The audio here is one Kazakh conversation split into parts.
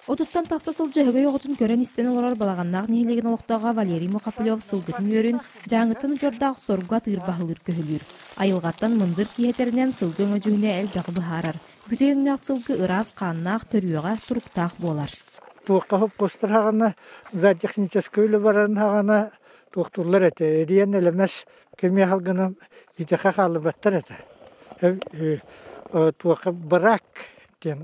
Отуттан тақса сылжы өгөй оғытын көрен істен олар балағаннақ нехелеген олықтаға Валерий Мухапылев сылгытын өрін жаңыттын жордақ сорға тыырбағылыр көхілір. Айылғаттан мындыр киетерінен сылгы өңөжігіне әлбәғы бұхарар. Бүтеуіңнақ сылгы ырас қаннақ төріуға тұрықтақ болар. Туаққа хоп қостыр хағана, за техническі өлі баран хағана туақтурлар әті. Эриен әлемес кеме халғыны итеқа қалы баттар әті. Туаққа барак.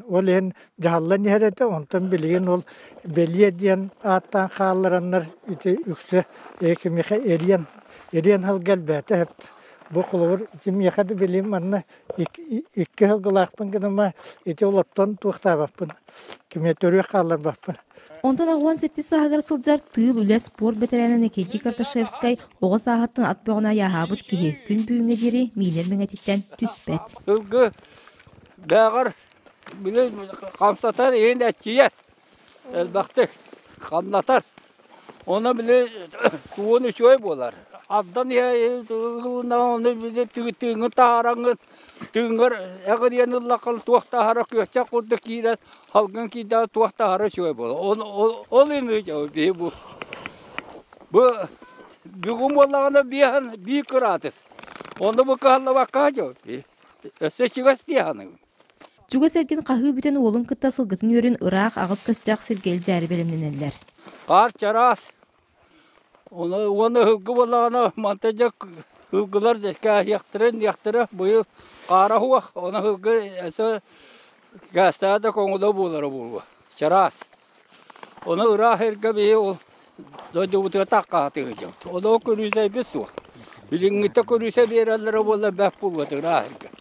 Ол ең жағалан ереді, онтан білген ол белие дейін аттан қалыранлар үксі екімеқе ерен халғал бәті әпті. Бұл құлығыр екімеқады білем анна екі халғылақпын кінама еті олаттан туақтабаппын. Кеме төрі қалар баппын. Онтан ағуан сетті сағығар сылжар тыыл үлі спорт бәтірәнін Екети Карташевскай оға сағаттың ат бағына яғабыт кеге күн бүйіңе дері мейлер мәңәтеттен түспәт. Үлгі бәғір Bile kamsatar en etçiye. Elbette kamlatar. Ona bile kuvunu şöyle bolar. Addan ya onu bile tığın tarangı tığır eğer yanılla kal tuğta harak yoğça kurdu ki halkın ki da tuğta harak şöyle bolar. Onu cevabı bu. Bu bugün bollağına bir kıratız. Onu bu kahla bakacak. Seçigas diyanı. Чуга серген қағы бүтен олың кытта сылгытын өрін Ырақ ағыз көстәқ сергел жәрі белімненелер. Қар чарас. Оны hılgı болағына монтажак hılgılar яқтыры бұйыл қара хуақ. Оны hılgı әсі кәстәді коңылы болары болуы. Чарас. Оны Ырақ әргі бейі ол дойды бұтыға таққа атығы жауды. Оны көрісі бес суық. Біліңгітті көрісі берәлері болар бәп болуы Ырақ әргі.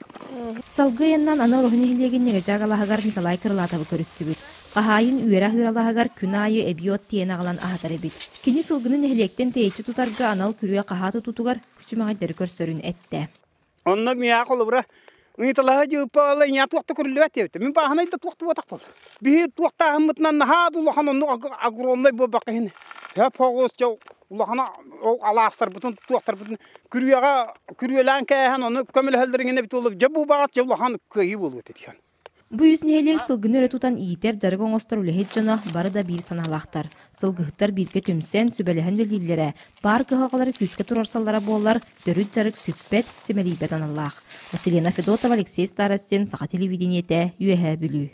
Салгы яннан ана рухини хилегеннеге жагалахагар Николай Крылатовы көрүстүбүт. Кахайын үйәрә хыралахагар күн айы эбиот тиен агалан ахатар эбит. Кини сылгынын эхлектен тейчи тутарга анал күрүе кахаты тутугар күчүмагайдары көрсөрүн этте. Онна мия колубра уйталага жыпа ала ня туакта көрүлөт эбит. Мен баханайда туакта батак бол. Би туакта хамытнан хадулахан онну агромной бабакын. Я погос жау улахана аластар бутун туактар бутун күрүелән кәһән оны көмел хәлдәргәне бит улып җабу багат җаулахан көйи булып дигән. Бу юзнелек сылгыны өрө тутан иитер жаргон остор үлеһет жана бары да бир саналактар. Сылгыттар бирге төмсен сүбелеһен белгилләре, бар кыһалгалары күскә турарсаллара боллар, дөрүт жарык сүппет, семелибет аналлах. Василина Федотова, Алексей Старостин, Саха телевидениете, Юэһә бүлү.